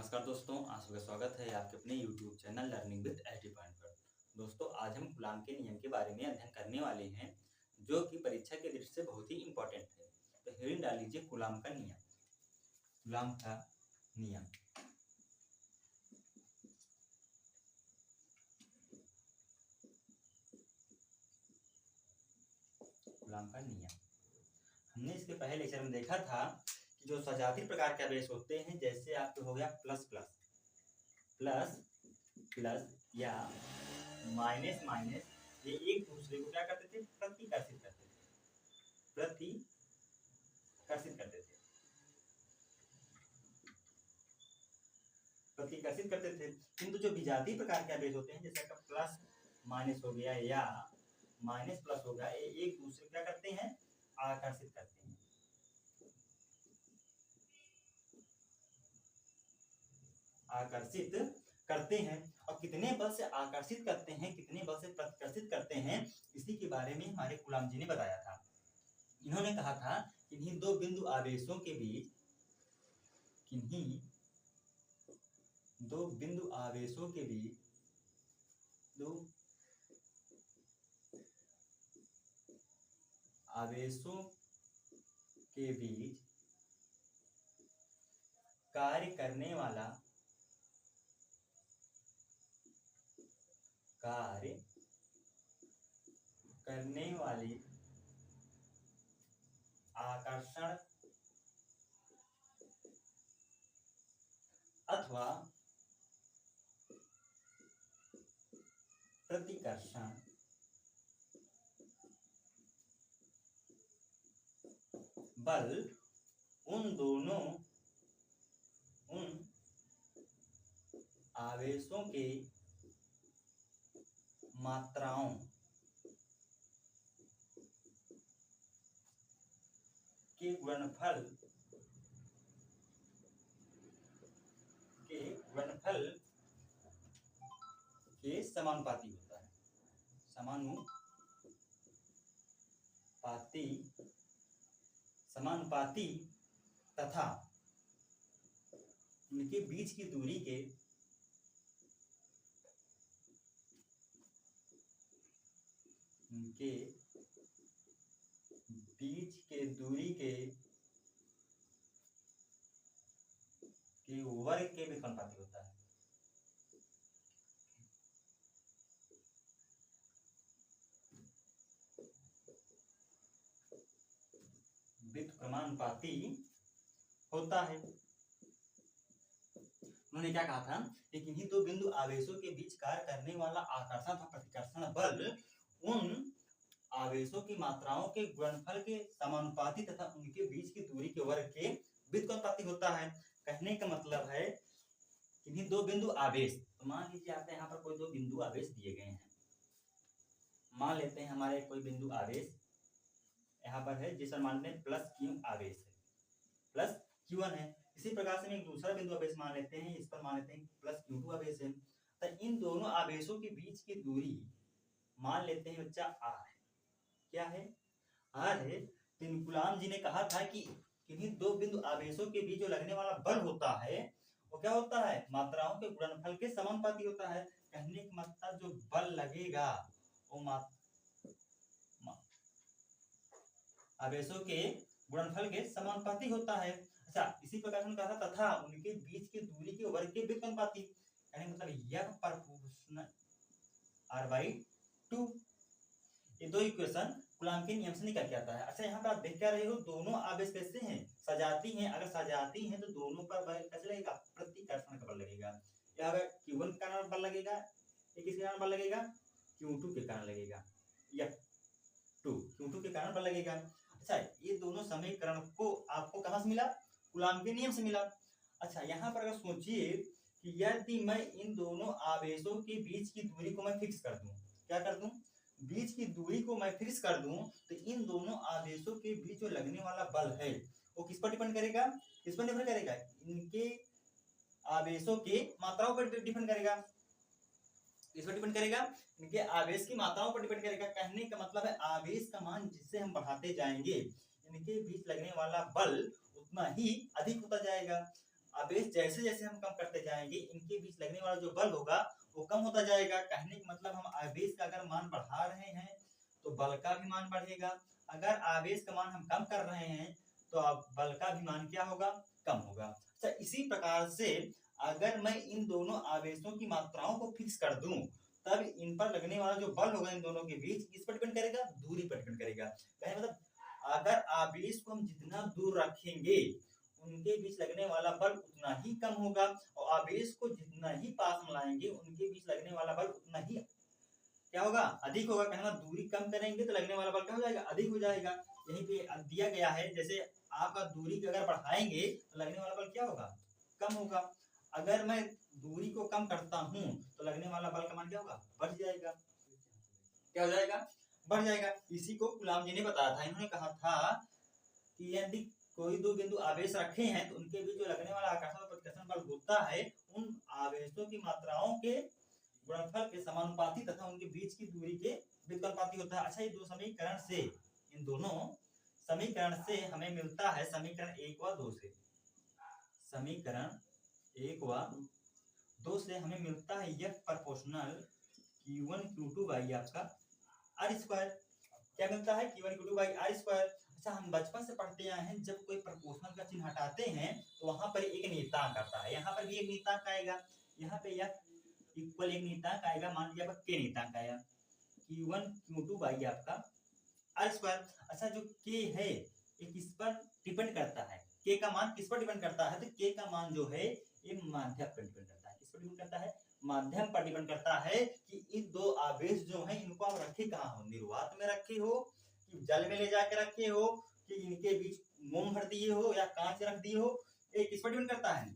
नमस्कार दोस्तों, आप सबका स्वागत है आपके अपने YouTube channel learning with HD point पर। दोस्तों, आज हम कूलाम के नियम के बारे में अध्ययन करने वाले हैं, जो कि परीक्षा के दृष्टि से बहुत ही इम्पोर्टेंट है। तो हेडिंग डाल लीजिए कूलाम का नियम। कूलाम का नियम। कूलाम का नियम हमने इसके पहले लेक्चर में देखा था कि जो सजातीय प्रकार के आवेश होते हैं, जैसे आपके हो गया प्लस प्लस प्लस प्लस या माइनस माइनस, ये एक दूसरे को क्या करते थे? प्रतिकर्षित करते थे। किंतु जो विजातीय प्रकार के आवेश होते हैं, जैसे का प्लस माइनस हो गया या माइनस प्लस हो गया, ये एक दूसरे को क्या करते हैं? आकर्षित करते हैं। और कितने बल से आकर्षित करते हैं, कितने बल से प्रतिकर्षित करते हैं, इसी के बारे में हमारे कूलाम जी ने बताया था। इन्होंने कहा था कि इन्हीं दो बिंदु आवेशों के बीच कार्य करने वाली आकर्षण अथवा प्रतिकर्षण बल उन आवेशों के मात्राओं के गुणनफल के समानुपाती होता है। समानुपाती तथा इनके बीच की दूरी के वर्ग के भी समानुपाती होता है। व्युत्क्रमानुपाती होता है। उन्होंने क्या कहा था कि इन्हीं दो बिंदु आवेशों के बीच कार्य करने वाला आकर्षण तथा प्रतिकर्षण बल उन आवेशों की मात्राओं के गुणनफल के समानुपाती तथा उनके बीच की दूरी के वर्ग के व्युत्क्रमानुपाती होता है। कहने का मतलब है कि इन्हीं दो बिंदु आवेश, तो मान लीजिए आपने यहाँ पर कोई दो बिंदु आवेश दिए गए हैं। मान लेते हैं हमारे कोई बिंदु आवेश यहाँ पर है, जिस पर मान लेते हैं प्लस क्यू आवेश है, प्लस Q1 है। इसी प्रकार से हम एक दूसरा बिंदु आवेश मान लेते हैं, इस पर मान लेते हैं प्लस Q2 आवेश है। तो इन दोनों आवेशों के बीच की दूरी मान लेते हैं बच्चा R है। क्या है? R है। तो कूलाम जी ने कहा था कि किन्हीं दो बिंदु आवेशों के बीच जो लगने वाला बल होता है, वो क्या होता है? मात्राओं के गुणनफल के समानुपाती होता है। कहने का मतलब जो बल लगेगा वो आवेशों के गुणनफल के समानुपाती होता है। अच्छा, इसी प्रकार से कहा था तथा उनके बीच की दूरी के वर्ग के व्युत्क्रमानुपाती, यानी मतलब F प्रोपोर्शनल R/2। ये दो इक्वेशन कूलाम के नियम से निकल के आता है। अच्छा, यहाँ पर आप देख क्या रहे हो, दोनों आवेश कैसे हैं? सजाती हैं। अगर सजाती हैं तो दोनों पर बल कैसे लगेगा? प्रतिकर्षण का बल लगेगा। या अगर Q1 के कारण बल लगेगा, ये किसके कारण बल लगेगा? Q2 के कारण लगेगा, या Q2 के कारण बल लगेगा। अच्छा, ये दोनों समीकरण को आपको कहां से मिला? कूलाम के नियम से मिला। अच्छा, यहाँ पर अगर सोचिए कि यदि मैं इन दोनों आवेशों के बीच की दूरी को मैं फिक्स कर दूं, क्या कर दूं? बीच की दूरी को मैं फिक्स कर दूं, तो इन दोनों आवेशों के बीच जो लगने वाला बल है वो किस पर डिपेंड करेगा? किस पर निर्भर करेगा? इनके आवेशों के मात्राओं पर डिपेंड करेगा। किस पर डिपेंड करेगा? इनके आवेश की मात्राओं पर डिपेंड करेगा। कहने का मतलब है आवेश का मान जिससे हम बढ़ाते जाएंगे, इनके बीच लगने वाला बल उतना ही अधिक होता जाएगा। आवेश जैसे जैसे हम कम करते जाएंगे इनके बीच लगने वाला जो बल होगा वो कम होता जाएगा। कहने का मतलब हम आवेश का अगर मान बढ़ा रहे हैं तो बल का भी मान बढ़ेगा, अगर आवेश का मान हम कम कर रहे हैं तो अब बल का भी मान क्या होगा, कम होगा। अच्छा, इसी प्रकार से अगर मैं इन दोनों आवेशों की मात्राओं को फिक्स कर दूं तब इन पर लगने वाला जो बल होगा इन दोनों के बीच किस पर डिपेंड करेगा, दूरी पर डिपेंड करेगा। कहने मतलब अगर आवेश को हम जितना दूर रखेंगे उनके बीच लगने वाला बल उतना ही कम होगा, और आवेश को जितना ही पास में लाएंगे उनके बीच लगने वाला बल उतना ही क्या होगा, अधिक होगा। कहना दूरी कम करेंगे तो लगने वाला बल क्या हो जाएगा, अधिक हो जाएगा। यहीं पे दिया गया है, जैसे आपका दूरी अगर बढ़ाएंगे तो लगने वाला बल क्या होगा, कम होगा। अगर मैं दूरी को कम करता हूं तो लगने वाला बल का मान क्या होगा, बढ़ जाएगा। क्या हो जाएगा, बढ़ जाएगा। इसी को गुलाम जी ने बताया था, इन्होंने कहा था कि यदि कोई दो बिंदु आवेश रखे हैं तो उनके बीच जो लगने वाला आकर्षण और प्रतिकर्षण बल होता है उन आवेशों की मात्राओं के गुणनफल के समानुपाती तथा उनके बीच की दूरी के व्युत्क्रमानुपाती होता है। अच्छा, ये दो समीकरण से, इन दोनों समीकरण से हमें मिलता है समीकरण 1 व 2 से, समीकरण 1 व 2 से हमें मिलता है F proportional Q1 Q2 by आपका R स्क्वायर। क्या मिलता है, Q1 Q2 by R square. अच्छा, हम बचपन से पढ़ते आए हैं जब कोई प्रोपोर्शनल का चिन्ह हटाते हैं तो वहां पर एक नियतांक आता है, यहाँ पर भी एक नियतांक आएगा, यहाँ पे F इक्वल एक नियतांक आएगा, मान लीजिए आपका K नियतांक आया, Q1 Q2 बाई आपका R स्क्वायर। अच्छा, जो K है ये किस पर डिपेंड करता है, K का मान किस पर डिपेंड करता है, तो K का मान जो है ये माध्यम पर डिपेंड करता है। किस पर डिपेंड करता है, माध्यम पर डिपेंड करता है कि इन दो आवेश जो हैं इनको आप रखे कहाँ हो, निर्वात में रखे हो कि जल में ले जाके रखे हो कि इनके बीच मोम भर दिए हो या कांच रख दिए हो, ये किस पर डिपेंड करता है,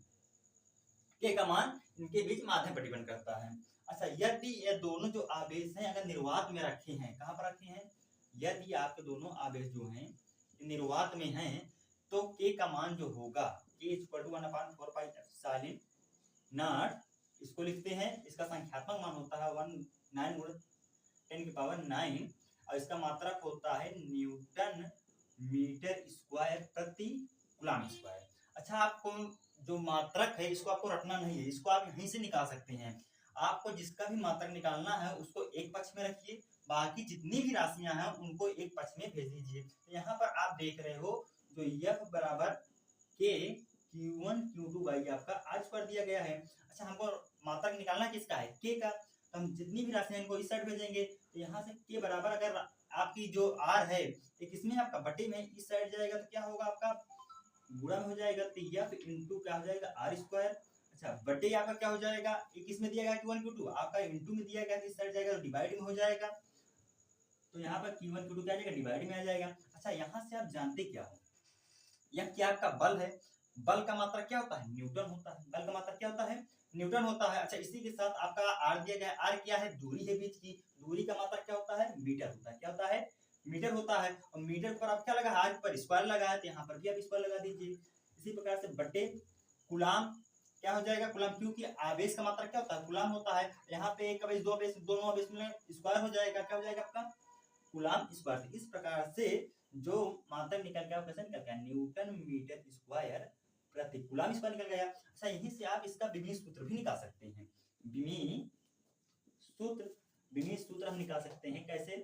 के का मान इनके बीच माध्यम पर डिपेंड करता है। अच्छा, यदि ये दोनों जो आवेश हैं अगर निर्वात में रखे हैं, कहाँ पर रखे हैं, यदि आपके दोनों आवेश जो हैं निर्वात में हैं तो के का मान जो होगा के equal to 1/4 pi epsilon naught, इसको लिखते हैं, इसका संख्यात्मक मान होता है 9 गुणा 10 की पावर 9 और इसका मात्रक होता है न्यूटन मीटर स्क्वायर प्रति कूलम स्क्वायर। अच्छा, आपको जो मात्रक है इसको आपको रखना नहीं है, इसको आप यहीं से निकाल सकते हैं। आपको जिसका भी मात्रक निकालना है उसको एक पक्ष में रखिए, बाकी जितनी भी राशियां हैं उनको एक पक्ष में भेज दीजिए। यहाँ पर आप देख रहे हो जो F बराबर के Q1 Q2 बाई आपका आज पर दिया गया है। अच्छा, हमको मात्रक निकालना किसका है, के का, तो हम जितनी भी राशियां इनको इस साइड भेजेंगे तो यहाँ से के बराबर अगर आपकी जो R है ये किसमें आपका बटे में इस साइड जाएगा तो क्या होगा आपका गुणा में हो जाएगा, तो F इंटू क्या हो जाएगा R स्क्वायर। अच्छा, बटे आपका क्या हो जाएगा, ये किसमें दिया गया Q1 Q2 आपका इंटू में दिया गया इस साइड जाएगा तो डिवाइड में हो जाएगा, तो यहाँ पर Q1 Q2 क्या आ जाएगा, डिवाइड में आ जाएगा। अच्छा, यहाँ से आप जानते क्या हो, यह क्या आपका बल है, बल का मात्रा क्या होता है, न्यूटन होता है, बल का मात्रा क्या होता है, न्यूटन होता है। अच्छा, इसी के साथ आपका आर दिया गया है, आर क्या है, दूरी है बीच की, दूरी का मात्रा क्या होता है, मीटर होता है, क्या होता है, मीटर होता है। और मीटर पर आप क्या लगा, आर पर स्क्वायर लगा है तो यहाँ पर भी आप स्क्वायर लगा दीजिए। इसी प्रकार से बटे कूलम क्या हो जाएगा, कूलम, क्योंकि आवेश का मात्रा क्या होता है, कूलम होता है, यहाँ पे एक आवेश दो आवेश दोनों आवेश में स्क्वायर हो जाएगा, क्या हो जाएगा आपका कूलम स्क्वायर। इस प्रकार से जो मात्रक निकल गया कैसे निकल गया, न्यूटन मीटर स्क्वायर प्रति कूलम स्क्वायर निकल गया। अच्छा, यहीं से आप इसका विमीय सूत्र भी निकाल सकते हैं, विमीय सूत्र हम निकाल सकते हैं। कैसे,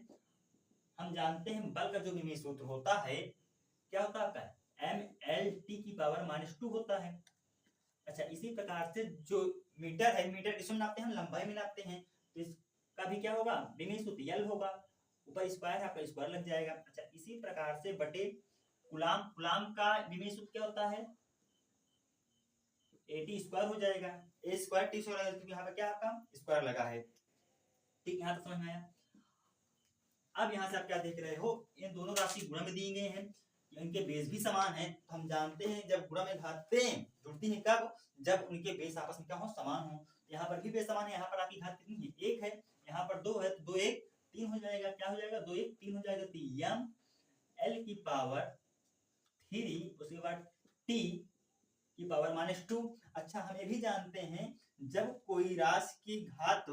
हम जानते हैं बल का जो विमीय सूत्र होता है क्या होता है आपका mLT की पावर -2 होता है। अच्छा, इसी प्रकार से जो मीटर है, मीटर किसमें नापते हैं, लंबाई में नापते हैं, तो इसका भी क्या होगा, विमीय सूत्र L होगा, ऊपर स्क्वायर है आपका स्क्वायर लग जाएगा। अच्छा, इसी प्रकार से बटे कूलम, कूलम का विमीय सूत्र क्या होता है, AT स्क्वायर हो जाएगा, A स्क्वायर T स्क्वायर, क्योंकि यहाँ पे क्या आपका स्क्वायर लगा है। ठीक, यहाँ तक समझ में आया। अब यहाँ से आप क्या देख रहे हो, ये दोनों राशि गुणा में दी गए हैं, इनके बेस भी समान है, तो हम जानते हैं जब गुणा में घातें जुड़ती हैं कब, जब उनके बेस आपस में क्या हो, समान हो। यहाँ पर भी बेस समान है, यहाँ पर आपकी घात कितनी है, 1 है, यहाँ पर 2 है तो 2 1 3 हो जाएगा, क्या हो जाएगा 2 1 3 हो जाएगा, तो m L की पावर 3 उसके बाद T की पावर -2। अच्छा, हम ये भी जानते हैं जब कोई राशि की घात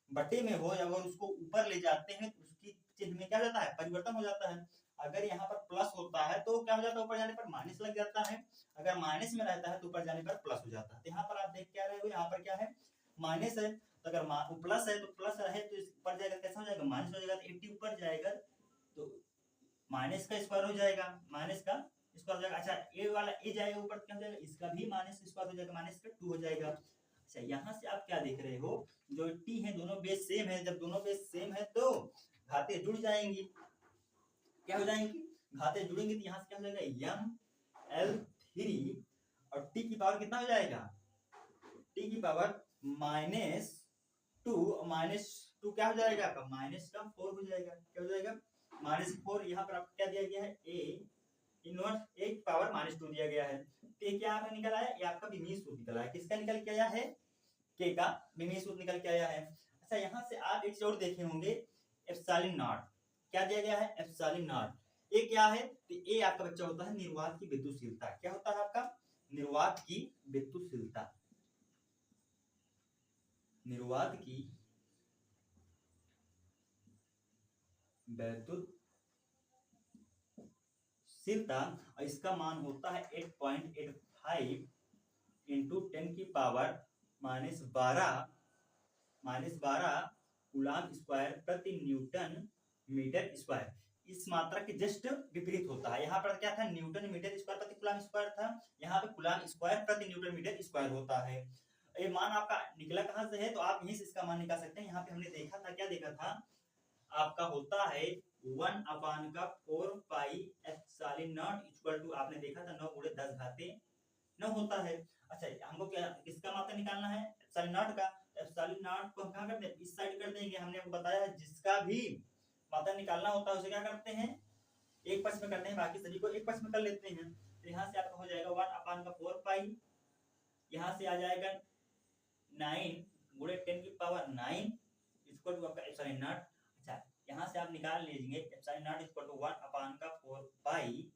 बटे में हो या अगर उसको ऊपर ले जाते हैं तो उसकी चिन्ह में क्या जाता है, परिवर्तन हो जाता है। अगर यहाँ पर प्लस होता है तो क्या हो जाता है, ऊपर जाने पर माइनस लग जाता है, अगर माइनस में रहता है तो ऊपर जाने पर प्लस हो जाता है। तो यहाँ पर आप देख क्या रहे हो, यहाँ पर क्या है, माइनस है, तो अगर प्लस है तो प्लस रहे तो ऊपर जाएगा, कैसा हो जाएगा, माइनस हो जाएगा, तो 80 ऊपर जाएगा तो माइनस का स्क्वायर हो जाएगा, माइनस का स्क्वायर हो जाएगा। अच्छा ए वाला ए जाएगा ऊपर, क्या हो जाएगा, इसका भी माइनस स्क्वायर हो जाएगा, माइनस का 2 हो जाएगा। अच्छा यहाँ से आप क्या देख रहे हो, जो टी है दोनों बेस सेम है, जब दोनों बेस सेम है तो घाते जुड़ जाएंगी, क्या हो जाएंगी, घाते जुड़ेंगे, तो यहाँ से क्या हो जाएगा, ml3 और टी की पावर कितना हो जाएगा, टी की पावर -2 क्या हो जाएगा आपका, माइनस का 4 हो जाएगा, क्या हो जाएगा, -4। यहाँ पर आपको क्या दिया गया है, ए इनवर्स एक पावर -2 दिया गया है, तो ये क्या आपका निकल आया, ये आपका विमीय सूत्र निकल आया, किसका निकल के आया है, के का विमीय सूत्र निकल के आया है। अच्छा यहाँ से आप एक चीज और देखे होंगे, एप्सिलॉन नॉट, क्या दिया गया है, एप्सिलॉन नॉट, ये क्या है, तो ये आपका बच्चा होता है निर्वात की विद्युतशीलता, क्या होता है आपका, निर्वात की विद्युतशीलता, निर्वात की विद्युतशीलता, और इसका मान होता है 8.85 इंटू 10 की पावर -12 कूलम स्क्वायर प्रति न्यूटन मीटर स्क्वायर। इस मात्रा के जस्ट विपरीत होता है, यहाँ पर क्या था, न्यूटन मीटर स्क्वायर प्रति कूलम स्क्वायर था, यहाँ पे कूलम स्क्वायर प्रति न्यूटन मीटर स्क्वायर होता है। ये मान आपका निकला कहाँ से है, तो आप यहीं से इसका मान निकाल सकते हैं। यहाँ पे हमने देखा था, क्या देखा था, आपका होता है 1/4 pi epsilon naught equal to, आपने देखा था 9 × 10 घाते 9 होता है। अच्छा हमको क्या, किसका मात्रा निकालना है, एप्सिलॉन नॉट का, एप्सिलॉन नॉट को हम कहाँ करते हैं, इस साइड कर देंगे, हमने आपको बताया है जिसका भी मात्रा निकालना होता है उसे क्या करते हैं, एक पक्ष में करते हैं, बाकी सभी को एक पक्ष में कर लेते हैं। तो यहाँ से आपका हो जाएगा 1/4 पाई, यहाँ से आ जाएगा 9 × 10 की पावर 9 इक्वल टू आपका एप्सिलॉन नॉट। अच्छा यहाँ से आप निकाल लीजिए epsilon naught equal to 1/4 pi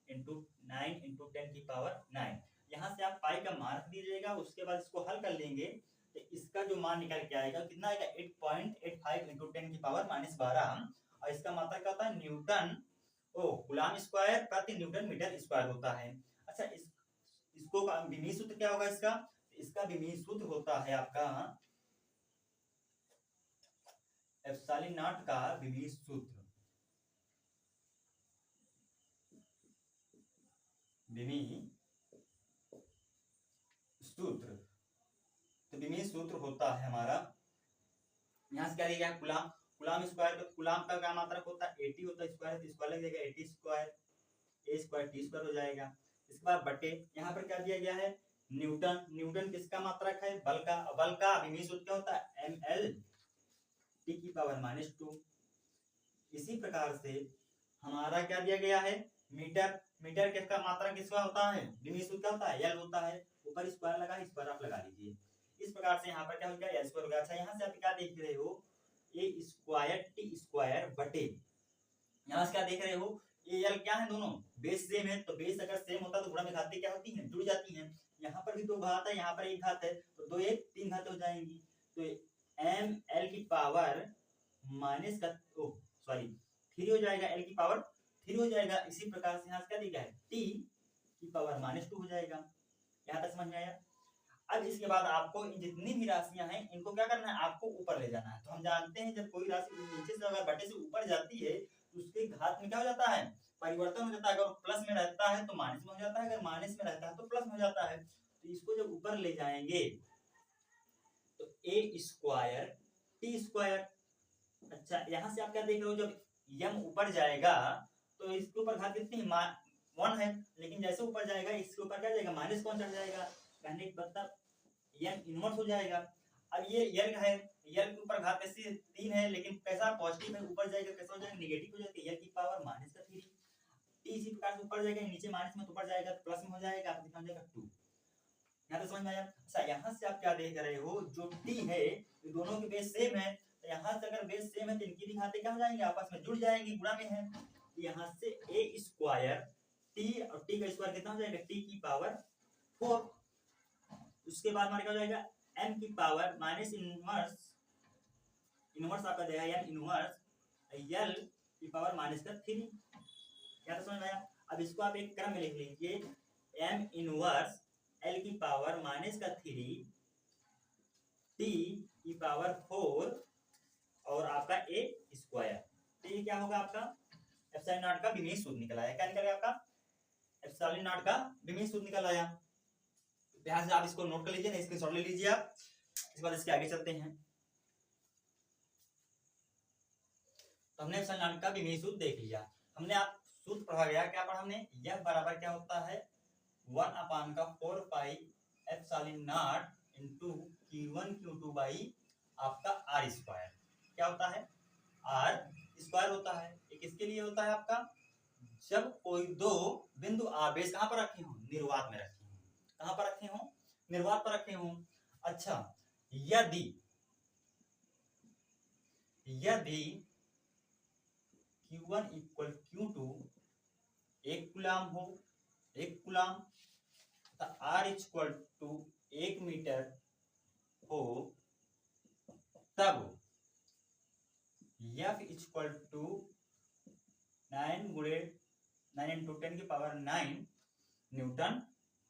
into 9 into 10 की पावर 9। यहाँ से आप पाई का मान रख दीजिएगा, उसके बाद इसको हल कर लेंगे तो इसका जो मान निकल के आएगा कितना आएगा, 8.85 इंटू 10 की पावर -12, और इसका मात्रा क्या होता है, न्यूटन कूलम स्क्वायर प्रति न्यूटन मीटर स्क्वायर होता है। अच्छा इसको विमीय सूत्र क्या होगा इसका, इसका विमीय सूत्र होता है आपका एप्सिलॉन नॉट का विमीय सूत्र, विमीय सूत्र, तो विमीय सूत्र होता है हमारा, यहाँ से क्या दिया गया, कूलम स्क्वायर, तो कूलम का क्या मात्रक होता है, 80 होता है, स्क्वायर तो स्क्वायर लग जाएगा, 80 square a square t square हो जाएगा। इसके बाद बटे, यहाँ पर क्या दिया गया है, न्यूटन, न्यूटन किसका मात्रक है, बल का, बल का विमीय सूत्र क्या होता है, ml t की पावर -2। इसी प्रकार से हमारा क्या दिया गया है, मीटर, मीटर किसका मात्रक किसका होता है, विमीय सूत्र क्या होता है, l होता है, ऊपर स्क्वायर लगा, स्क्वायर आप लगा लीजिए। इस प्रकार से यहाँ पर क्या हो गया, l स्क्वायर हो गया। अच्छा यहाँ से आप क्या देख रहे हो, a स्क्वायर t स्क्वायर बटे, यहाँ से क्या देख रहे हो, ये l क्या है, दोनों बेस सेम है, तो बेस अगर सेम होता तो गुणा में घातें क्या होती हैं, जुड़ जाती हैं। यहाँ पर भी 2 घात है, यहाँ पर 1 घात है, तो 2 1 3 घातें हो जाएंगी, तो ml की पावर माइनस का सॉरी 3 हो जाएगा, l की पावर 3 हो जाएगा। इसी प्रकार से यहाँ से क्या दिया है, t की पावर -2 हो जाएगा। यहाँ तक समझ में आया। अब इसके बाद आपको जितनी भी राशियां हैं इनको क्या करना है, आपको ऊपर ले जाना है। तो हम जानते हैं जब कोई राशि नीचे से अगर बटे से ऊपर जाती है तो उसके घात में क्या हो जाता है, परिवर्तन हो जाता है। अगर प्लस में रहता है तो माइनस में हो जाता है, अगर माइनस में रहता है तो प्लस में हो जाता है। तो इसको जब ऊपर ले जाएंगे तो a स्क्वायर t स्क्वायर। अच्छा यहाँ से आप क्या देख रहे हो, जब m ऊपर जाएगा तो इसके ऊपर घात कितनी है, 1 है, लेकिन जैसे ऊपर जाएगा इसके ऊपर क्या जाएगा, माइनस कौन चढ़ जाएगा, कहने का मतलब n इनवर्स हो जाएगा। अब ये l है, l के ऊपर घात कैसे 3 है, लेकिन कैसा पॉजिटिव है, ऊपर जाएगा कैसा हो जाएगा, नेगेटिव हो जाएगा, l की पावर -3। t इसी प्रकार से ऊपर जाएगा, नीचे माइनस में, तो ऊपर जाएगा तो प्लस में हो जाएगा, कितना हो जाएगा 2। यहाँ तो समझ में आया। अच्छा यहाँ से आप क्या देख रहे हो, जो t है ये दोनों के बेस सेम है, तो यहाँ से अगर बेस सेम है तो इनकी भी घातें क्या हो जाएंगे, आपस में जुड़ जाएंगी, गुणा में है। तो यहाँ से a स्क्वायर t और t का स्क्वायर कितना हो जाएगा, t की पावर 4। उसके बाद हमारे क्या हो जाएगा, m की पावर माइनस इनवर्स आपका देगा n इनवर्स l की पावर -3। क्या तो समझ में आया। अब इसको आप एक क्रम में लिख लीजिए, m इनवर्स l की पावर -3 t की पावर 4 और आपका a स्क्वायर। तो ये क्या होगा आपका एप्सिलॉन नॉट का विमेय सूत्र निकल आया। क्या निकल आया आपका एप्सिलॉन नॉट का विमेय सूत्र निकल आया। ध्यान से आप इसको नोट कर लीजिए, ना स्क्रीनशॉट ले लीजिए आप। इसके बाद इसके आगे चलते हैं। तो हमने एप्सिलॉन नॉट का विमेय सूत्र देख लिया। हमने आप सूत्र पढ़ा गया, क्या पढ़ा हमने, यह बराबर क्या होता है 1/4 pi epsilon naught into q1 q2 by आपका r स्क्वायर। क्या होता है r स्क्वायर होता है। ये किसके लिए होता है आपका, जब कोई दो बिंदु आवेश कहां पर रखे हों, निर्वात में रखे हों। कहां पर रखे हों, निर्वात पर रखे हों। अच्छा, यदि q1 इक्वल q2 1 कूलम हो, 1 coulomb, r equal to 1 metre हो, तब F इक्वल टू 9 into 10 की पावर 9 न्यूटन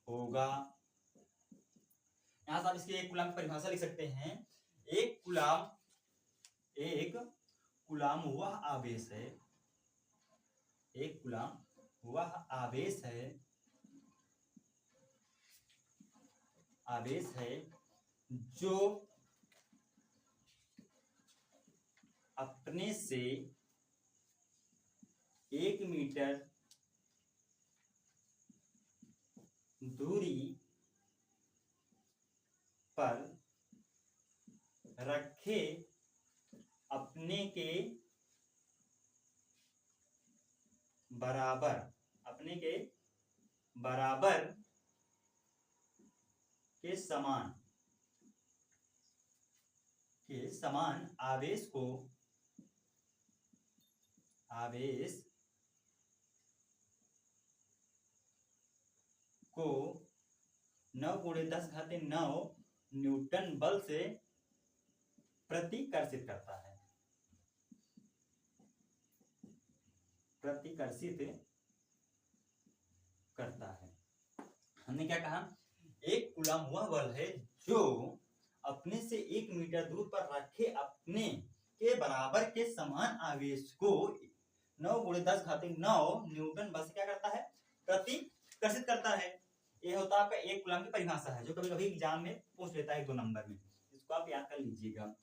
होगा। यहां से आप इसकी 1 कूलम की परिभाषा लिख सकते हैं। 1 कूलम वह आवेश है, 1 कूलम वह आवेश है जो अपने से 1 मीटर दूरी पर रखे अपने के बराबर के समान आवेश को 9 × 10⁹ न्यूटन बल से प्रतिकर्षित करता है। हमने क्या कहा, 1 कूलम वह बल है जो अपने से 1 मीटर दूर पर रखे अपने के बराबर के समान आवेश को 9 × 10⁹ न्यूटन बल से क्या करता है, प्रतिकर्षित करता है। ये होता है आपका 1 कूलम की परिभाषा है, जो कभी कभी एग्जाम में पूछ लेता है 2 नंबर में। इसको आप याद कर लीजिएगा।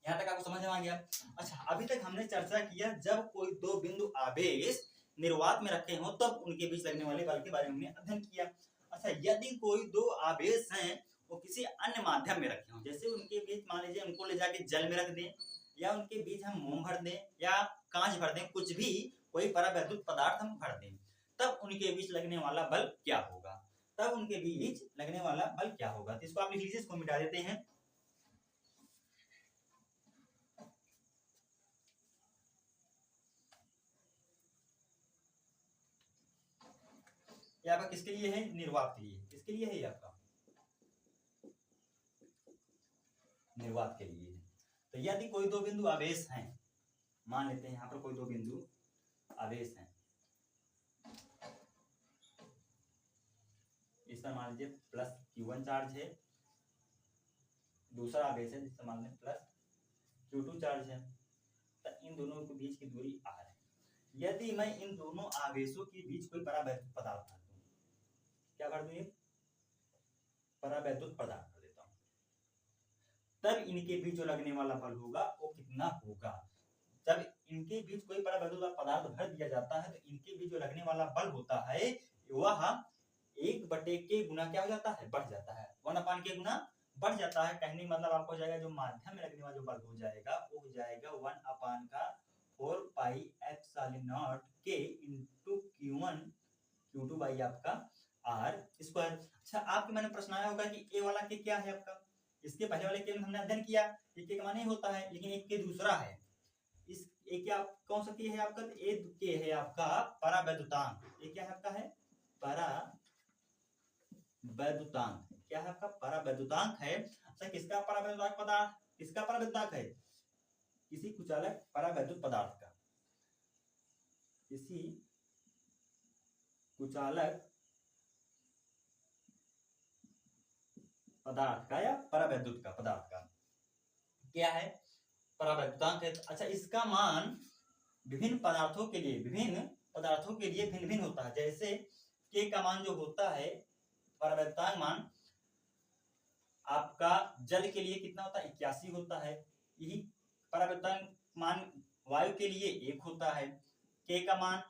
यहाँ तक आपको समझ में आ गया। अच्छा, अभी तक हमने चर्चा किया जब कोई दो बिंदु आवेश निर्वात में रखे हों तब उनके बीच लगने वाले बल के बारे में हमने अध्ययन किया। अच्छा, यदि कोई दो आवेश हैं वो किसी अन्य माध्यम में रखे हों, जैसे उनके बीच मान लीजिए उनको ले जाके जल में रख दें, या उनके बीच हम मोम भर दें या कांच भर दें, कुछ भी कोई परावैद्युत पदार्थ हम भर दें, तब उनके बीच लगने वाला बल क्या होगा। तो इसको आप लिख लीजिए, इसको मिटा देते हैं। ये आपका किसके लिए है, निर्वात के लिए। किसके लिए है ये आपका, निर्वात के लिए। तो यदि कोई दो बिंदु आवेश हैं, मान लेते हैं यहाँ पर कोई दो बिंदु आवेश हैं, इस पर मान लीजिए प्लस q1 चार्ज है, दूसरा आवेश है जिससे मान लें प्लस q2 चार्ज है। तो इन दोनों के बीच की दूरी r है। यदि मैं इन दोनों आवेशों के बीच कोई परावैद्युत पदार्थ भर दूं, क्या भर दूं, परावैद्युत पदार्थ भर देता हूं, तब इनके बीच जो लगने वाला बल होगा वो कितना होगा। जब इनके बीच कोई परावैद्युत पदार्थ भर दिया जाता है तो इनके बीच जो लगने वाला बल होता है वह 1/k गुना क्या हो जाता है, बढ़ जाता है। 1/k गुना बढ़ जाता है। कहने मतलब आपको हो जाएगा जो माध्यम में लगने वाला जो बल हो जाएगा वो हो जाएगा 1/4 pi epsilon not k into q1 q2 by आपका r स्क्वायर। अच्छा, आपके मैंने प्रश्न आया होगा कि a वाला k क्या है आपका। इसके पहले वाले के हमने अध्ययन किया, ये k का मान होता है, लेकिन एक k दूसरा है। इस a क्या कौन सा k है आपका, तो a k है आपका परावैद्युतांक। ये क्या है आपका, है परावैद्युतांक। क्या है आपका, परावैद्युतांक है। अच्छा, किसका परावैद्युतांक पदार्थ, किसका परावैद्युतांक है, किसी कुचालक परावैद्युत पदार्थ का, किसी कुचालक पदार्थ का या परावैद्युत का पदार्थ का क्या है, परावैद्युतांक है। अच्छा, इसका मान विभिन्न पदार्थों के लिए भिन्न भिन्न होता है। जैसे के का मान जो होता है परावैद्युतांक मान आपका जल के लिए कितना होता है, 81 होता है। यही परावैद्युतांक मान वायु के लिए 1 होता है। के का मान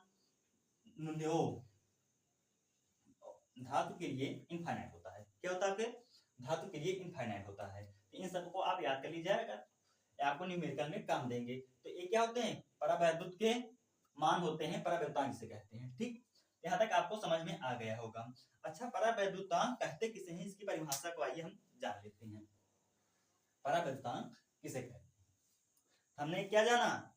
धातु के लिए इनफाइनाइट होता है। क्या होता है आपके, धातु के लिए इनफाइनाइट होता है। तो इन सबको आप याद कर लीजिएगा, आपको न्यूमेरिकल में काम देंगे। तो ये क्या होते हैं, परावैद्युत के मान होते हैं, परावैद्युतांक से कहते हैं। ठीक, यहाँ तक आपको समझ में आ गया होगा। अच्छा, परावैद्युतांक कहते किसे हैं, इसकी परिभाषा को आइए हम जान लेते हैं। परावैद्युतांक किसे कहते हैं, हमने क्या जाना,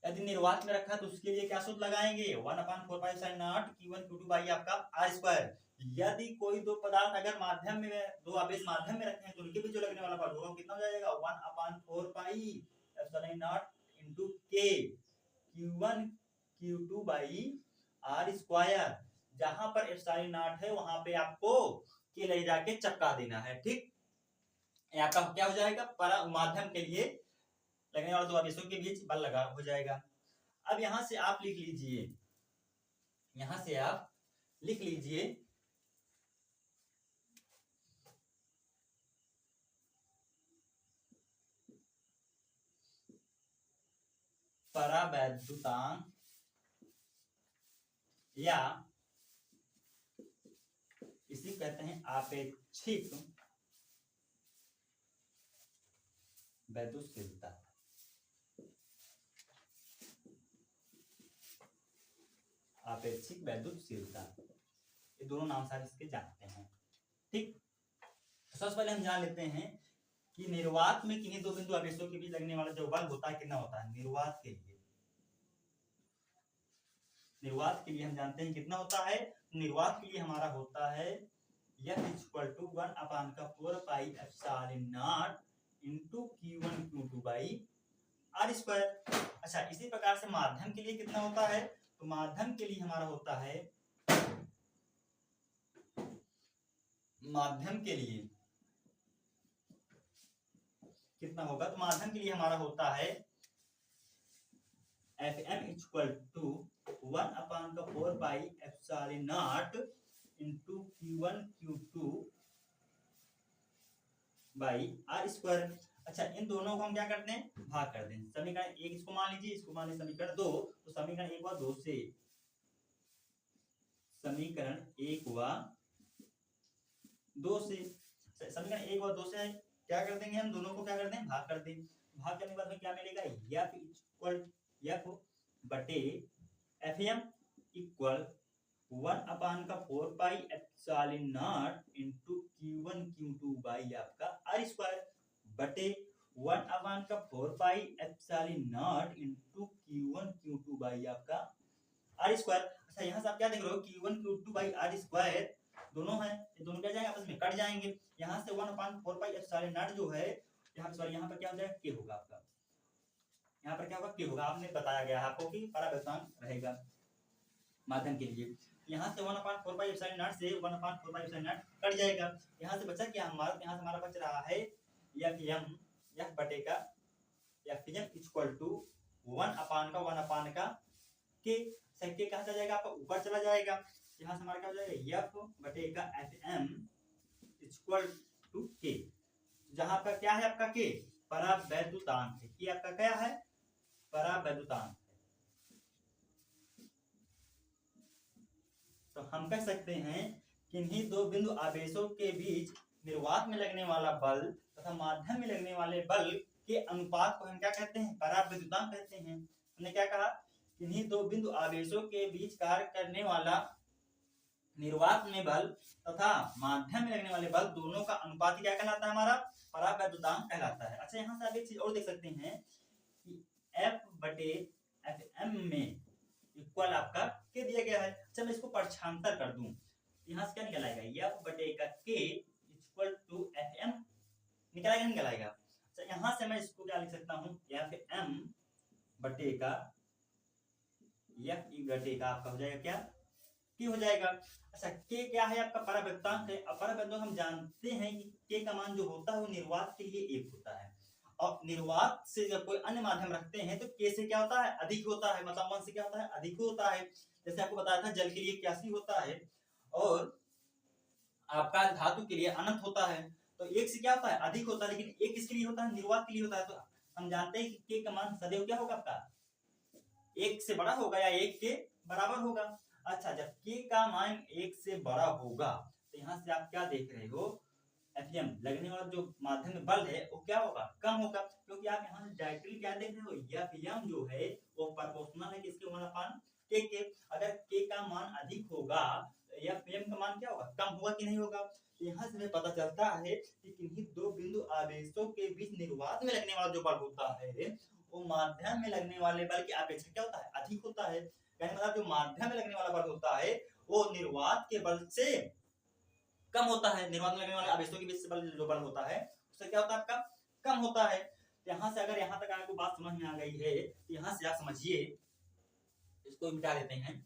यदि निर्वात में रखा तो उसके लिए क्या सूत्र लगाएंगे, 1/4π Q1 Q2 बाई आपका R²। यदि कोई दो पदार्थ अगर माध्यम में, दो आवेश माध्यम में रखे हैं तो उनके बीच जो लगने वाला बल होगा कितना हो जाएगा, 1/4πε0 इंटू के Q1 Q2 बाई R²। जहां पर ε0 है वहां पे आपको के ले जाके चपका देना है। ठीक, आपका क्या हो जाएगा, पर माध्यम के लिए लगने वाले दो आवेशों के बीच बल लगा हो जाएगा। अब यहां से आप लिख लीजिए, परावैद्युतांक या इसी कहते हैं आपेक्षिक वैद्युतशीलता। आपेक्षिक वैद्युतशीलता, ये दोनों नाम सारे इसके जानते हैं। ठीक, सबसे पहले हम जान लेते हैं कि निर्वात में किन्हीं दो बिंदु आवेशों के बीच लगने वाला जो बल होता है कितना होता है। निर्वात के लिए हम जानते हैं कितना होता है। निर्वात के लिए हमारा होता है F = 1/4πε0 into Q1 Q2 by R²। अच्छा, इसी प्रकार से माध्यम के लिए कितना होता है, तो माध्यम के लिए हमारा होता है, माध्यम के लिए कितना होगा, तो माध्यम के लिए हमारा होता है Fm = 1/4πε0 into Q1 Q2 by R²। अच्छा, इन दोनों को हम क्या करते हैं, भाग कर दें। समीकरण 1 इसको मान लीजिए, इसको मान लीजिए समीकरण 2। तो समीकरण 1 व 2 से, समीकरण 1 व 2 से क्या कर देंगे, हम दोनों को क्या कर दें, भाग कर दें। भाग करने के बाद में क्या मिलेगा, F बटे Fm = 1/4πε0 into Q1 Q2 by आपका R² बटे 1/4πε0 इंटू Q1 Q2 बाई आपका R²। अच्छा, यहाँ से आप क्या देख रहे हो, Q1 Q2 बाई R² दोनों हैं, ये दोनों क्या जाएंगे, आपस में कट जाएंगे। यहाँ से 1/4πε0 जो है, यहाँ पर क्या हो जाएगा, के होगा आपका, यहाँ पर क्या होगा, के होगा। आपने बताया गया है आपको कि परावैद्युतांक रहेगा माध्यम के लिए। यहाँ से 1/4πε0 से 1/4πε0 कट जाएगा। यहाँ से बचा क्या हमारा, यहाँ से हमारा बच रहा है F बटे का Fm = 1/1 के के कहाँ चला जाएगा, आपका ऊपर चला जाएगा। यहाँ से हमारा क्या हो जाएगा, F बटे का Fm = के, जहां पर क्या है आपका के, परावैद्युतांक है। ये आपका क्या है, परावैद्युतांक। तो हम कह सकते हैं कि इन्हीं दो बिंदु आवेशों के बीच निर्वात में लगने वाला बल तथा माध्यम में लगने वाले बल के अनुपात को हम क्या कहते हैं, परावैद्युतांक कहते हैं। हमने क्या कहा, इन्हीं दो बिंदु आवेशों के बीच कार्य करने वाला निर्वात में बल तथा माध्यम में लगने वाले बल दोनों का अनुपात क्या कहलाता है, हमारा परावैद्युतांक कहलाता है। अच्छा, यहाँ से आप एक चीज और देख सकते हैं कि F बटे Fm में इक्वल आपका के दिया गया है। अच्छा, मैं इसको पक्षांतर कर दूं, यहाँ से क्या निकल आएगा, F बटे का के = Fm निकल आएगा, निकल आएगा। अच्छा, यहाँ से मैं इसको क्या लिख सकता हूँ, Fm बटे का आपका हो जाएगा क्या, Q हो जाएगा। अच्छा K क्या है आपका परावृत्तांक है। अब परावृत्तांक हम जानते हैं कि K का मान जो होता है वो निर्वात के लिए 1 होता है, और निर्वात से जब कोई अन्य माध्यम रखते हैं तो K से क्या होता है अधिक होता है, मतलब 1 से क्या होता है अधिक होता है। जैसे आपको बताया था जल के लिए 81 होता है और आपका धातु के लिए अनंत होता है, तो 1 से क्या होता है अधिक होता है, लेकिन 1 किसके लिए होता है निर्वात के लिए होता है। तो हम जानते हैं कि K का मान सदैव क्या होगा आपका 1 से बड़ा होगा या 1 के बराबर होगा। अच्छा जब K का मान 1 से बड़ा होगा तो यहाँ से आप क्या देख रहे हो एफएम लगने वाला जो माध्यम में बल है वो क्या होगा कम होगा, क्योंकि आप यहाँ से डायरेक्टली क्या देख रहे हो एफएम जो है वो प्रोपोर्शनल है किसके 1/K के। अगर K का मान अधिक होगा एफएम का मान क्या होगा कम होगा कि नहीं होगा। तो यहाँ से हमें पता चलता है कि किन्हीं दो बिंदु आवेशों के बीच निर्वात में लगने वाला जो बल होता है वो माध्यम में लगने वाले बल की अपेक्षा क्या होता है अधिक होता है। कहने मतलब जो माध्यम में लगने वाला बल होता है वो निर्वात के बल से कम होता है, निर्वात में लगने वाले आवेशों के बीच से बल जो बल होता है उससे क्या होता है आपका कम होता है। यहाँ से अगर यहाँ तक आपको बात समझ में आ गई है तो यहाँ से आप समझिए, इसको मिटा देते हैं।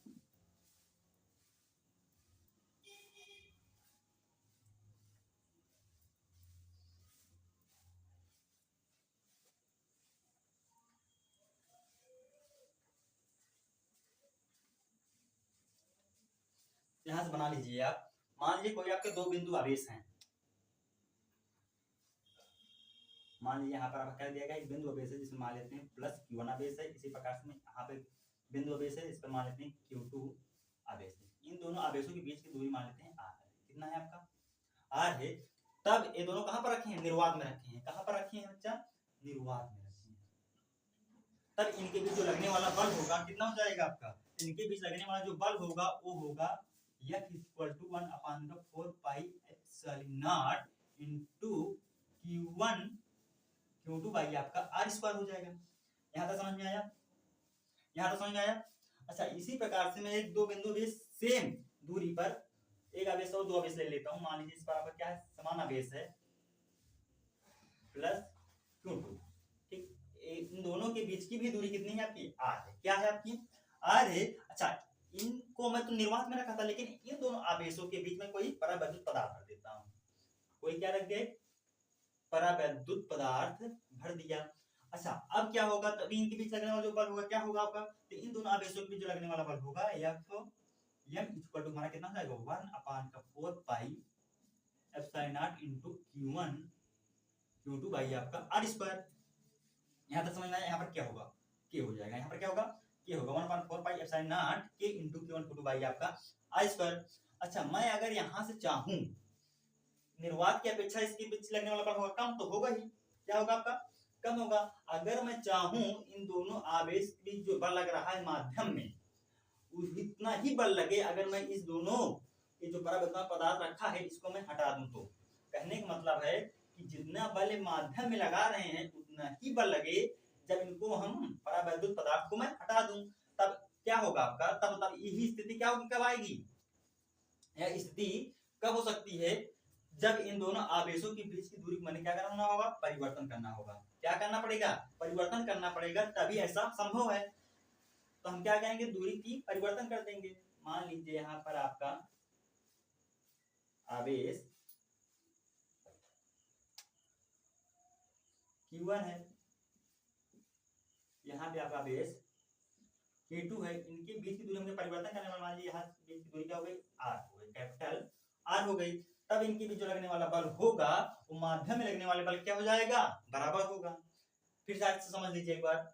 यहाँ से बना लीजिए आप, मान लीजिए कोई आपके दो बिंदु आवेश हैं, मान लीजिए यहाँ पर आपका क्या दिया गया एक बिंदु आवेश है जिसमें मान लेते हैं प्लस Q1 आवेश है, इसी प्रकार से यहाँ पे बिंदु आवेश है इस पर मान लेते हैं Q2 आवेश है। इन दोनों आवेशों के बीच की दूरी मान लेते हैं R है। कितना है आपका R है। तब ये दोनों कहाँ पर रखे हैं निर्वात में रखे हैं। कहाँ पर रखे हैं बच्चा निर्वात में रखे हैं। तब इनके बीच जो लगने वाला बल होगा कितना हो जाएगा आपका, इनके बीच लगने वाला जो बल होगा वो होगा F = 1/4 pi epsilon naught into Q1 Q2 by आपका R² हो जाएगा। यहाँ तक समझ में आया, यहाँ तक समझ में आया। अच्छा इसी प्रकार से मैं एक दो बिंदु भी सेम दूरी पर एक आवेश और दो आवेश ले लेता हूँ। मान लीजिए इस पर आपका क्या है समान आवेश है प्लस Q2, ठीक। इन दोनों के बीच की भी दूरी कितनी है आपकी R है। क्या है आपकी R है। अच्छा इनको मैं तो निर्वात में रखा था, लेकिन इन दोनों आवेशों के बीच में कोई परावैद्युत पदार्थ रख देता हूँ। कोई क्या रख दे परावैद्युत पदार्थ भर दिया। अच्छा अब क्या होगा तभी इनके बीच लगने वाला जो बल होगा क्या होगा आपका, तो इन दोनों आवेशों के बीच जो लगने वाला बल होगा F m = हमारा कितना हो जाएगा 1/4 pi epsilon naught into Q1 Q2 by आपका R²। यहाँ तक समझ में आया। यहाँ पर क्या होगा K हो जाएगा, यहाँ पर क्या होगा K होगा 1/4 pi epsilon not K into Q1 Q2 by आपका R²। अच्छा मैं अगर यहाँ से चाहूं निर्वात की अपेक्षा इसके बीच लगने वाला बल होगा कम, तो होगा ही क्या होगा आपका कम होगा। अगर मैं चाहूं इन दोनों आवेश के बीच जो बल लग रहा है माध्यम में उतना ही बल लगे अगर मैं इस दोनों ये जो परावैद्युत पदार्थ रखा है इसको मैं हटा दूं। तो कहने का मतलब है कि जितना बल माध्यम में लगा रहे हैं उतना ही बल लगे जब इनको हम परावैद्युत पदार्थ को मैं हटा दूं। तब क्या होगा आपका तब यही स्थिति क्या होगी कब आएगी, यह स्थिति कब हो सकती है जब इन दोनों आवेशों के बीच की दूरी को मैंने क्या करना होगा परिवर्तन करना होगा। क्या करना पड़ेगा परिवर्तन करना पड़ेगा, तभी ऐसा संभव है। तो हम क्या करेंगे दूरी की परिवर्तन कर देंगे। मान लीजिए यहाँ पर आपका आवेश Q1 है, यहाँ पे आपका आवेश K2 है, इनके बीच की दूरी हमने परिवर्तन करने वाला मान लीजिए यहाँ बीच की दूरी क्या हो गई R हो गई, कैपिटल R हो गई। तब इनके बीच जो लगने वाला बल होगा वो माध्यम में लगने वाले बल क्या हो जाएगा बराबर होगा। फिर से समझ लीजिए एक बार,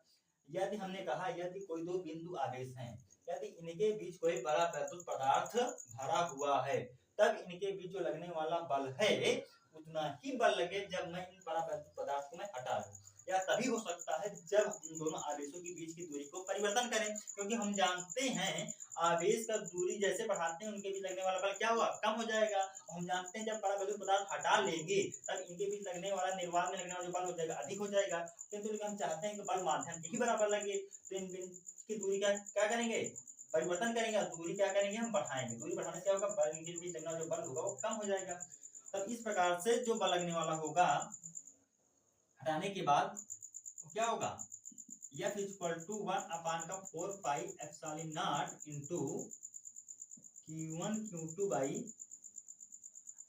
यदि हमने कहा यदि कोई दो बिंदु आवेश हैं, यदि इनके बीच कोई परावैद्युत पदार्थ भरा हुआ है तब इनके बीच जो लगने वाला बल है उतना ही बल लगे जब मैं इन परावैद्युत पदार्थ को मैं हटा दूं। या तभी हो सकता है जब इन दोनों आवेशों के बीच की दूरी को परिवर्तन करें, क्योंकि हम जानते हैं आवेश का दूरी जैसे बढ़ाते हैं उनके बीच लगने वाला बल क्या हुआ कम हो जाएगा। हम जानते हैं जब परावैद्युत पदार्थ हटा लेंगे तब इनके बीच लगने वाला निर्वात में लगने वाला जो बल हो जाएगा अधिक हो जाएगा, किंतु हम चाहते हैं कि बल माध्यम के ही बराबर लगे। तो इन की दूरी का क्या करेंगे परिवर्तन करेंगे, दूरी क्या करेंगे हम बढ़ाएंगे। दूरी बढ़ाने से होगा बल इनके बीच लगने वाला जो बल होगा वो कम हो जाएगा। तब इस प्रकार से जो बल लगने वाला होगा हटाने के बाद क्या होगा F = 1/4 pi epsilon naught into Q1 Q2 by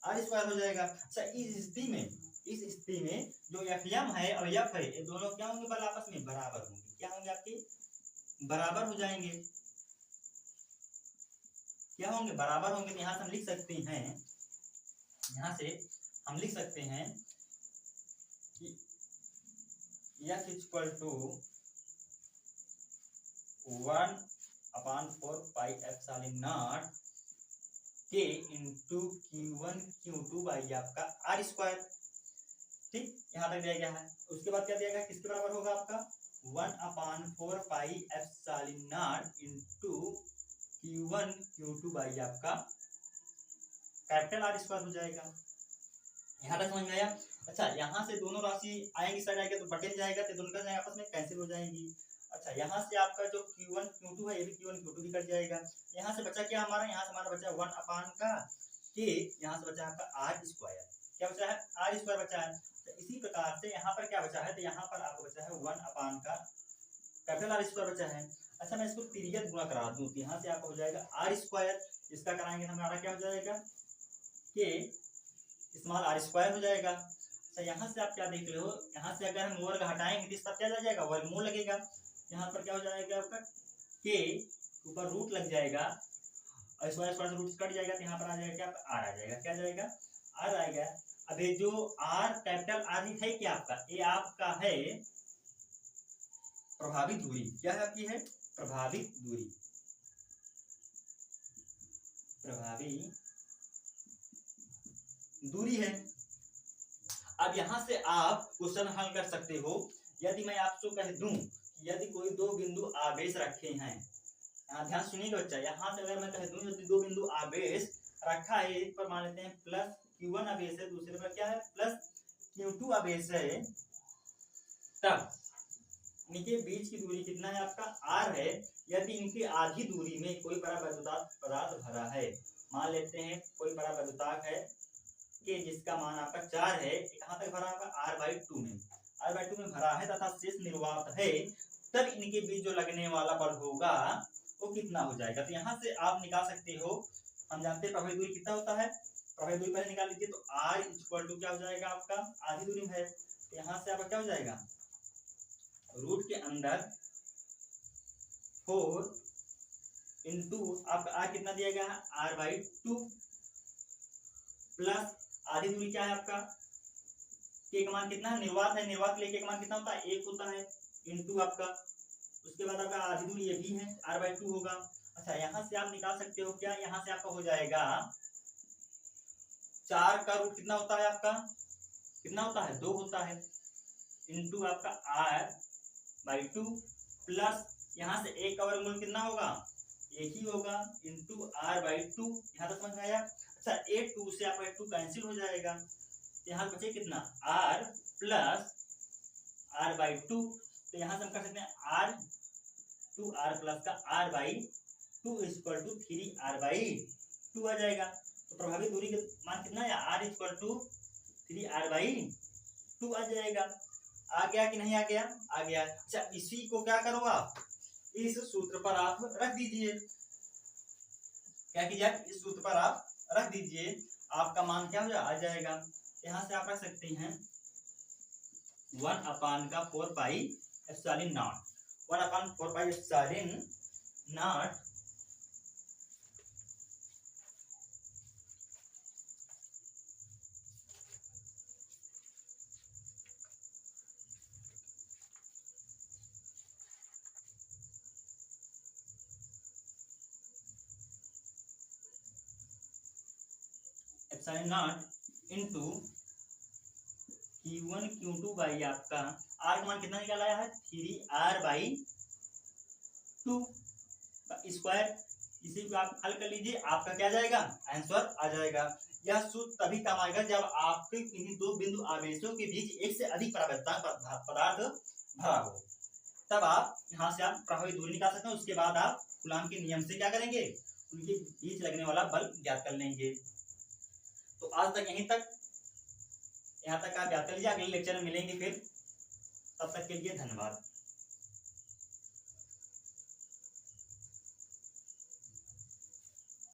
r square हो जाएगा। अच्छा, इस स्थिति में जो एफएम है और एफ है, ये दोनों क्या होंगे बल आपस में बराबर होंगे। क्या होंगे आपके बराबर हो जाएंगे। क्या होंगे बराबर होंगे। तो यहाँ से हम लिख सकते हैं, यहाँ से हम लिख सकते हैं कि F equal to 1/4 pi epsilon naught के इंटू Q1 Q2 बाई आपका आर स्क्वायर। ठीक, यहाँ तक दिया गया है। उसके बाद क्या दिया गया, किसके बराबर होगा आपका 1/4 pi epsilon not into Q1 Q2 by आपका कैपिटल आर स्क्वायर हो जाएगा। यहाँ तक समझ में आया। अच्छा, यहाँ से दोनों राशि आएंगी, साइड आएगा तो बटन जाएगा, तो दोनों का आपस में कैंसिल हो जाएंगी। अच्छा, यहाँ से आपका जो Q1 Q2 है, ये भी Q1 Q2 भी कट जाएगा। यहाँ से बचा क्या हमारा, यहाँ से हमारा बचा 1 का के, यहाँ से बचा आपका आर स्क्वायर। क्या बचा है, आर स्क्वायर बचा है। तो इसी प्रकार से यहाँ पर क्या बचा है, तो यहाँ पर आपको बचा है 1 का कैपिटल आर स्क्वायर बचा है। अच्छा, मैं इसको तिर्यक गुणा करा दूं, तो यहाँ से आपका हो जाएगा आर स्क्वायर, इसका कराएंगे हमारा क्या हो जाएगा के स्मॉल आर स्क्वायर हो जाएगा। अच्छा, यहाँ से आप क्या देख रहे हो, यहाँ से अगर हम वर्ग हटाएंगे तो सब क्या आ जाएगा, वर्गमूल लगेगा। यहाँ पर क्या हो जाएगा आपका के ऊपर रूट लग जाएगा और स्क्वायर स्क्वायर रूट कट जाएगा, तो यहाँ पर आ जाएगा क्या, आर आ जाएगा। क्या जाएगा, आर आएगा। अब ये जो आर कैपिटल आर है क्या आपका, ये आपका है प्रभावित दूरी। क्या है आपकी, है प्रभावित दूरी, प्रभावी दूरी है। अब यहाँ से आप क्वेश्चन हल कर सकते हो। यदि मैं आपको कह दूं, यदि कोई दो बिंदु आवेश रखे हैं, यहाँ ध्यान सुनिएगा बच्चा, यहाँ से अगर मैं कह दूं यदि दो बिंदु आवेश रखा है, एक पर मान लेते हैं प्लस Q1 आवेश है, दूसरे पर क्या है प्लस Q2 आवेश है, तब इनके बीच की दूरी कितना है आपका R है। यदि इनकी आधी दूरी में कोई बड़ा वैद्युताक पदार्थ भरा है, मान लेते हैं कोई बड़ा वैद्युताक है कि जिसका मान आपका 4 है, कहाँ तक भरा होगा R/2 में, R/2 में भरा है तथा शेष निर्वात है, तब इनके बीच जो लगने वाला बल होगा वो कितना हो जाएगा। तो यहाँ से आप निकाल सकते हो, हम जानते हैं प्रभावी दूरी कितना होता है, प्रभावी दूरी पहले निकाल लीजिए। तो R इक्वल टू क्या हो जाएगा आपका, आधी दूरी में है, तो यहाँ से आपका क्या हो जाएगा, रूट के अंदर 4 इंटू आपका R कितना दिया गया है, R/2 प्लस आधी दूरी क्या है आपका, के का मान कितना है, निर्वात है, निर्वात के लिए के का मान कितना होता है, 1 होता है, इंटू आपका उसके बाद आपका आधी दूरी ये भी है, R/2 होगा। अच्छा, यहाँ से आप निकाल सकते हो क्या, यहाँ से आपका हो जाएगा 4 का रूट कितना होता है आपका, कितना होता है 2 होता है, इंटू आपका R/2 प्लस यहाँ से 1 का वर्गमूल कितना होगा, 1 ही होगा, इंटू R/2। यहाँ तक समझ में आया। अच्छा, 2 से आपका 2 कैंसिल हो जाएगा, यहाँ बचे कितना R प्लस R/2। तो यहाँ से हम कर सकते हैं R प्लस का R/2 इक्वल टू 3R/2 आ जाएगा। तो प्रभावी दूरी का मान कितना है, R इक्वल टू 3R/2 आ जाएगा। आ गया कि नहीं आ गया, आ गया। अच्छा, इसी को क्या करो आप, इस सूत्र पर आप रख दीजिए। क्या कीजिए, इस सूत्र पर आप रख दीजिए, आपका मान क्या हो जाए, आ जाएगा। यहाँ से आप रख सकते हैं 1/4 pi epsilon not, 1/4 pi epsilon not epsilon not into Q1 Q2 by आपका R का मान कितना निकाला है, 3R/2 स्क्वायर। इसी को आप हल कर लीजिए, आपका क्या जाएगा, आंसर आ जाएगा। यह सूत्र तभी काम आएगा जब आपके किन्हीं दो बिंदु आवेशों के बीच एक से अधिक परावैद्युताक पदार्थ भरा हो, तब आप यहाँ से आप प्रभावी दूरी निकाल सकते हैं। उसके बाद आप कूलॉम के नियम से क्या करेंगे, उनके बीच लगने वाला बल ज्ञात कर लेंगे। तो आज तक यहीं तक, यहाँ तक आप याद कर लीजिए। अगले लेक्चर में मिलेंगे फिर, तब तक के लिए धन्यवाद।